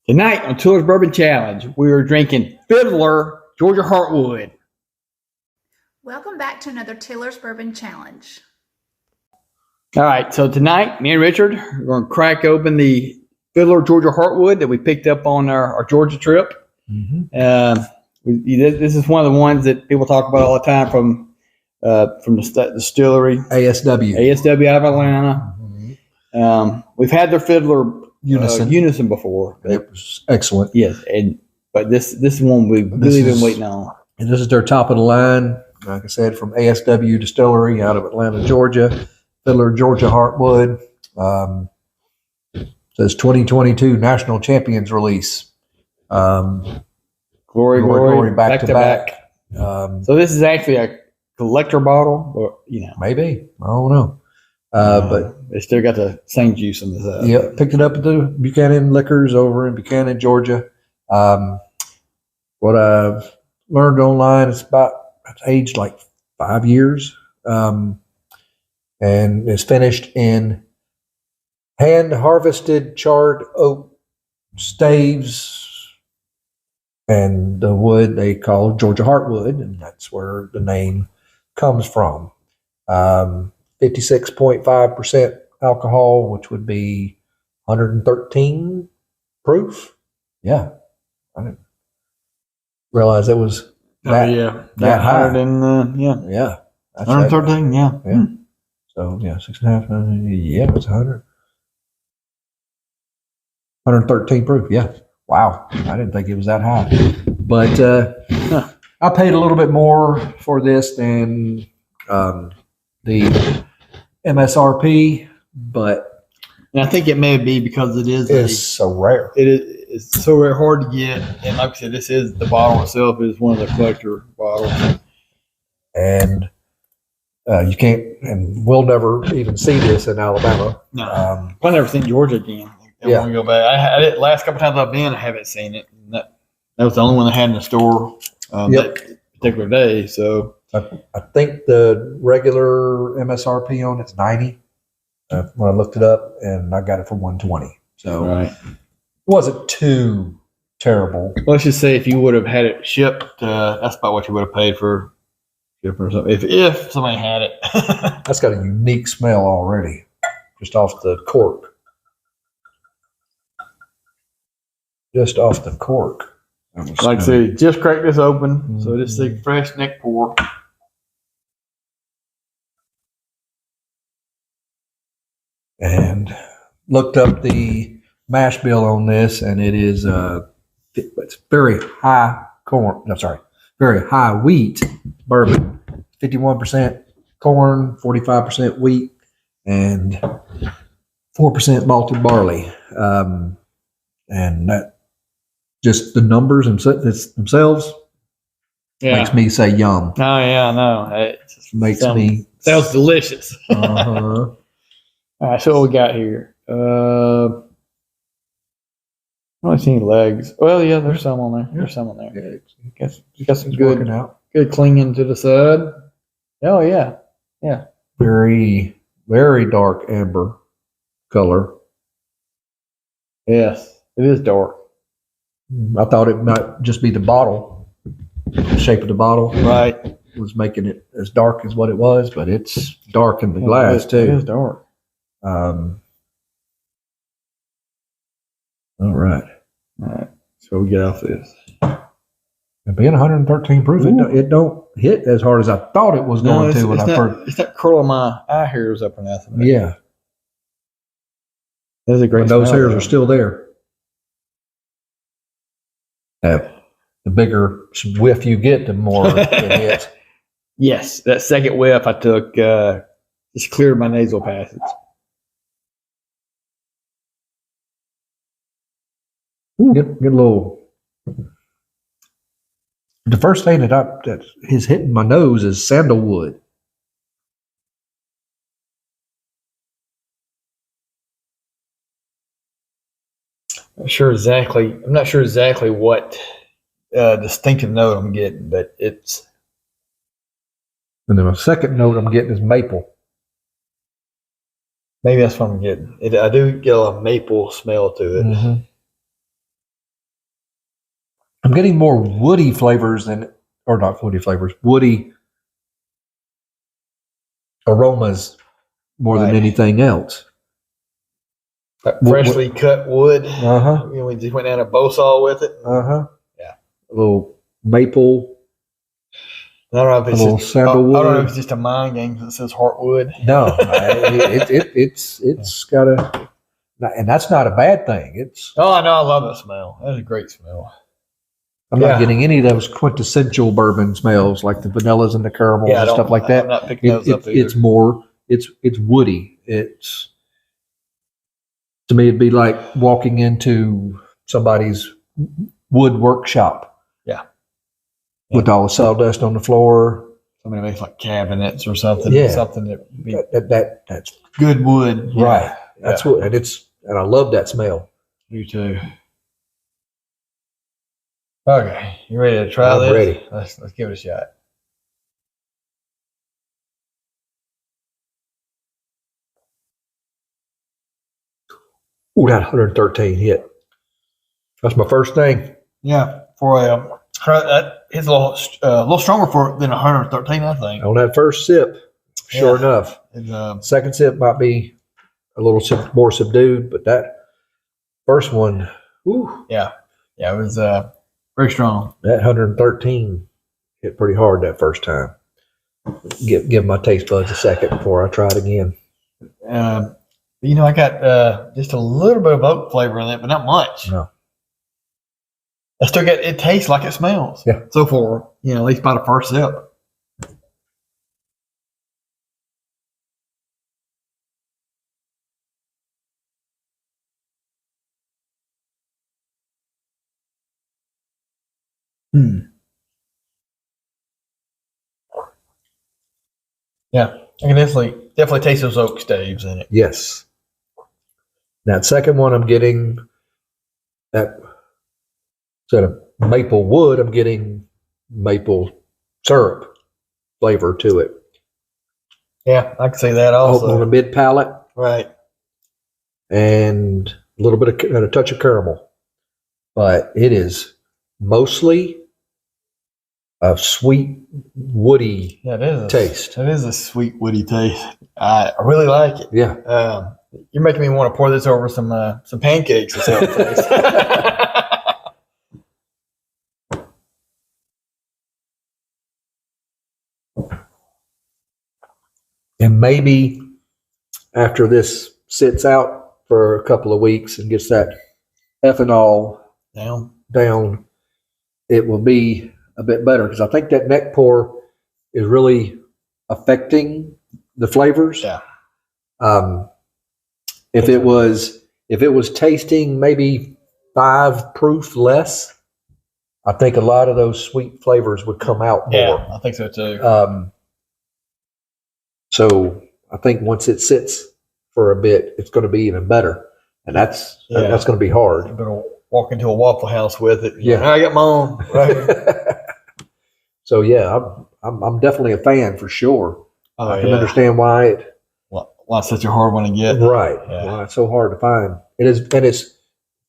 Tonight on Tiller's Bourbon Challenge, we are drinking Fiddler Georgia Heartwood. Welcome back to another Tiller's Bourbon Challenge. All right, so tonight, me and Richard are going to crack open the Fiddler Georgia Heartwood that we picked up on our Georgia trip. Mm-hmm. This is one of the ones that people talk about all the time from the distillery. ASW out of Atlanta. Mm-hmm. We've had their Fiddler Unison before. It was excellent. Yes, but this one we've really been waiting on. And this is their top of the line, like I said, from ASW Distillery out of Atlanta, Georgia. Fiddler Georgia Heartwood. Says 2022 National Champions release. Glory, back to back. So this is actually a collector bottle, or maybe, I don't know. But they still got the same juice in this. Yeah, picked it up at the Buchanan Liquors over in Buchanan, Georgia. What I've learned online, it's aged like 5 years, and is finished in hand harvested charred oak staves, and the wood they call Georgia Heartwood, and that's where the name comes from. 56.5% alcohol, which would be 113 proof. Yeah. I didn't realize it was that high. Yeah. That's 113, yeah. So, 6.5, it's 100. 113 proof, yeah. Wow. I didn't think it was that high. But I paid a little bit more for this than the MSRP, but I think it may be because it's so rare. It's so rare, hard to get, and like I said, the bottle itself is one of the collector bottles, and you can't, and we'll never even see this in Alabama. No, I've never seen Georgia again. I want to go back. I had it last couple times I've been. I haven't seen it. That was the only one I had in the store that particular day. So. I think the regular MSRP on it's 90 when I looked it up, and I got it for 120. So it wasn't too terrible. Let's just say if you would have had it shipped, that's about what you would have paid for shipping or something. If somebody had it. That's got a unique smell already, just off the cork. Just off the cork. Like I said, just cracked this open, mm-hmm. So this is a fresh neck pour. And looked up the mash bill on this, and it is it's very high very high wheat bourbon, 51% corn, 45% wheat, and 4% malted barley. And that just the numbers themselves makes me say yum. Oh yeah, no, it just sounds delicious. Uh-huh. All right, so what we got here? I don't see any legs. Well, yeah, there's some on there. There's some on there. You got some good clinging to the side. Oh yeah. Very, very dark amber color. Yes, it is dark. I thought it might just be the bottle, the shape of the bottle. Right. Was making it as dark as what it was, but it's dark in the glass too. It is dark. All right. So we get off this. And being 113 proof, it don't hit as hard as I thought it was going to when I first. It's not curling my eye hairs up or nothing. Yeah. That is a great. Those hairs are still there. The bigger whiff you get, the more it hits. Yes, that second whiff I took just cleared my nasal passage. Get a little. The first thing that is hitting my nose is sandalwood. I'm not sure exactly what distinctive note I'm getting, but it's. And then a second note I'm getting is maple. Maybe that's what I'm getting. I do get a maple smell to it. Mm-hmm. I'm getting more woody flavors than, or not woody flavors, woody aromas more than Right. anything else. Freshly cut wood. Uh-huh. You know, we just went down a bow saw with it. Uh-huh. Yeah. A little maple. I don't know if it's A little just sandalwood. I don't know if it's just a mind game because it says Heartwood. No, it's got a, and that's not a bad thing. It's, Oh, I know. I love that smell. That's a great smell. I'm Yeah. not getting any of those quintessential bourbon smells like the vanillas and the caramels and stuff like that. I'm not picking those up either. It's more, it's woody. It's, to me, it'd be like walking into somebody's wood workshop. Yeah. With all the sawdust on the floor. Somebody makes like cabinets or something. Yeah. Something that would be That's good wood. right. That's what, and I love that smell. You too. Okay, you ready to try I'm this? ready. Let's give it a shot. Ooh, that 113 hit. That's my first thing. Yeah, for it's a little stronger than 113, I think. On that first sip, sure Yeah. enough. It's, Second sip might be a little more subdued, but that first one, whew, yeah, it was very strong. that 113 hit pretty hard that first time. Give my taste buds a second before I try it again. You know, I got just a little bit of oak flavor in it, but not much. No. I still get it tastes like it smells. Yeah. So far, you know, at least by the first sip. Yeah, I can definitely taste those oak staves in it. Yes. That second one, I'm getting that, instead of maple wood, I'm getting maple syrup flavor to it. Yeah, I can see that also. On the mid palate, Right. and a little bit of and a touch of caramel, but it is mostly a sweet, woody Yeah, it is taste. It is a sweet, woody taste. I really like it. Yeah. You're making me want to pour this over some pancakes or something. And maybe after this sits out for a couple of weeks and gets that ethanol down, it will be a bit better, because I think that neck pour is really affecting the flavors. Yeah. If it was tasting maybe 5 proof less, I think a lot of those sweet flavors would come out more. Yeah, I think so too. So I think once it sits for a bit, it's going to be even better, and that's going to be hard. I'm gonna walk into a Waffle House with it. Yeah. I got my own. Right. So yeah, I'm definitely a fan for sure. Oh, I can understand why it's such a hard one to get. right. Yeah. Why it's so hard to find. It is, and it's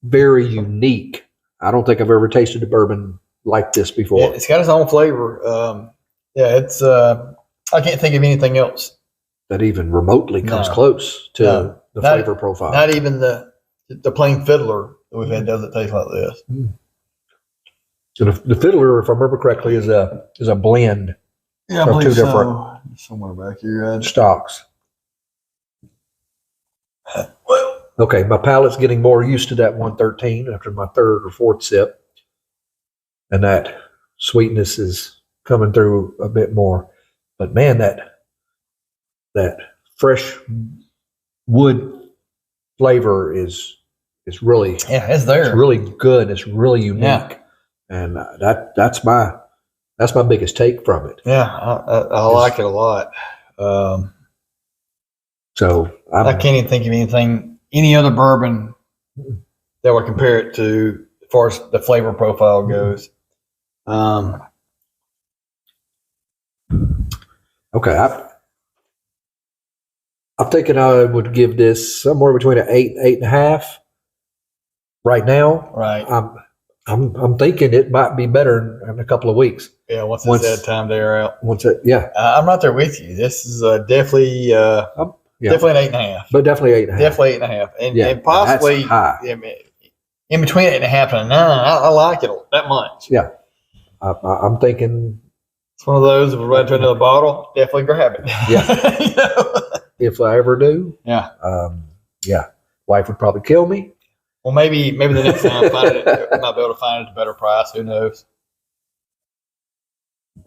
very unique. I don't think I've ever tasted a bourbon like this before. Yeah, it's got its own flavor. It's I can't think of anything else. That even remotely comes No. close to No. the Not- flavor profile. Not even the plain Fiddler that we've had doesn't taste like this. So the Fiddler, if I remember correctly, is a blend Yeah, I of believe two so. different Somewhere back here. stocks. Well, Okay, my palate's getting more used to that 113 after my third or fourth sip, and that sweetness is coming through a bit more. But man, that fresh wood flavor is really it's there. it's really good. It's really unique, Yeah. and that's my biggest take from it. Yeah, I like it a lot. So I can't even think of any other bourbon that would compare it to as far as the flavor profile goes. Okay, I'm thinking I would give this somewhere between an 8 and 8.5. Right now, Right. I'm thinking it might be better in a couple of weeks. Yeah, once Once- it's that time they're out. Once it, yeah, I'm right there with you. This is definitely yeah. definitely an 8.5. But definitely 8.5. Definitely 8.5, and Yeah, and possibly that's high. I mean, in between 8.5 and a 9. I like it that much. Yeah. I'm thinking It's one of those. If we run to another bottle, definitely grab it. Yeah. You know? if I ever do, Yeah. yeah, wife would probably kill me. Well, maybe the next time find it, might be able to find it at a better price. Who knows?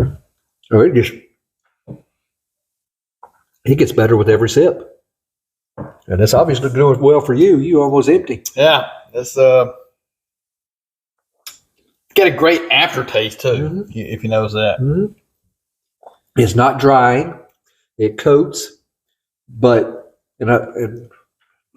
So it gets better with every sip. And it's obviously doing well for you. You almost empty. Yeah, it's got a great aftertaste too. Mhm. If you notice that. Mhm. It's not drying. It coats, but and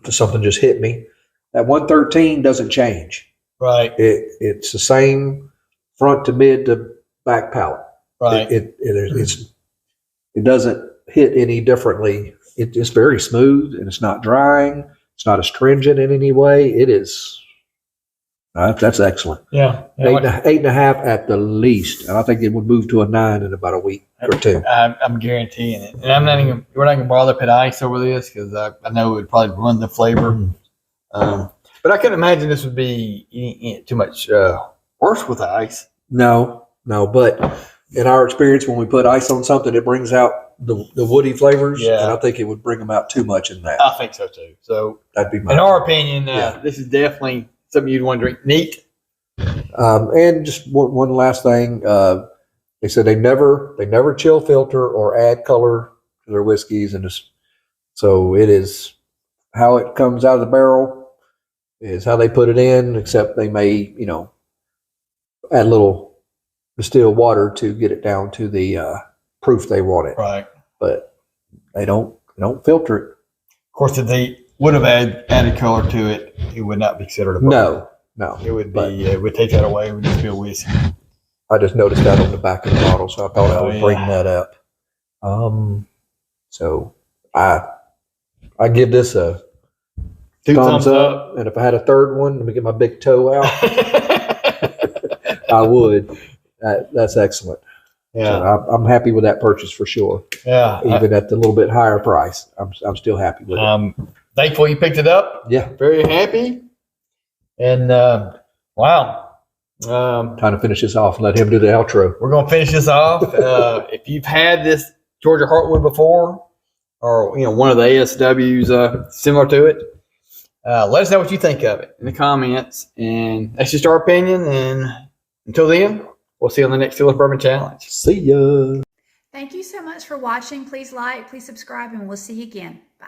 something just hit me. That 113 doesn't change. Right. It's the same front to mid to back palate. Right. It doesn't hit any differently. It's very smooth and it's not drying. It's not astringent in any way. It is. That's excellent. Yeah. 8.5 at the least, and I think it would move to a 9 in about a week or two. I'm guaranteeing it, and we're not gonna bother put ice over this because I know it would probably ruin the flavor. But I couldn't imagine this would be too much worse with ice. No, but in our experience, when we put ice on something, it brings out the woody flavors. Yeah. And I think it would bring them out too much in that. I think so too. So, That'd be my in our opinion, Yeah. this is definitely something you'd want to drink neat. And just one last thing, they said they never chill filter or add color to their whiskeys, and so it is how it comes out of the barrel is how they put it in. Except they may add a little distilled water to get it down to the proof they want it, Right. but they don't filter it. Of course, if they would have added color to it, it would not be considered a bourbon. No, It would but be. It would take that away. It would just be a whiskey. I just noticed that on the back of the bottle, so I thought I Oh, would bring yeah. that up. So I give this a Two thumbs up, and if I had a third one, let me get my big toe out. I would. That's excellent. Yeah. So I'm happy with that purchase for sure. Yeah. Even at the little bit higher price, I'm still happy with it. Thankful you picked it up. Yeah. Very happy. And wow. Time to finish this off and let him do the outro. We're gonna finish this off. If you've had this Georgia Heartwood before, or one of the ASWs similar to it, let us know what you think of it in the comments. And that's just our opinion. And until then, we'll see you on the next Fiddler Bourbon Challenge. See ya. Thank you so much for watching. Please like, please subscribe, and we'll see you again. Bye.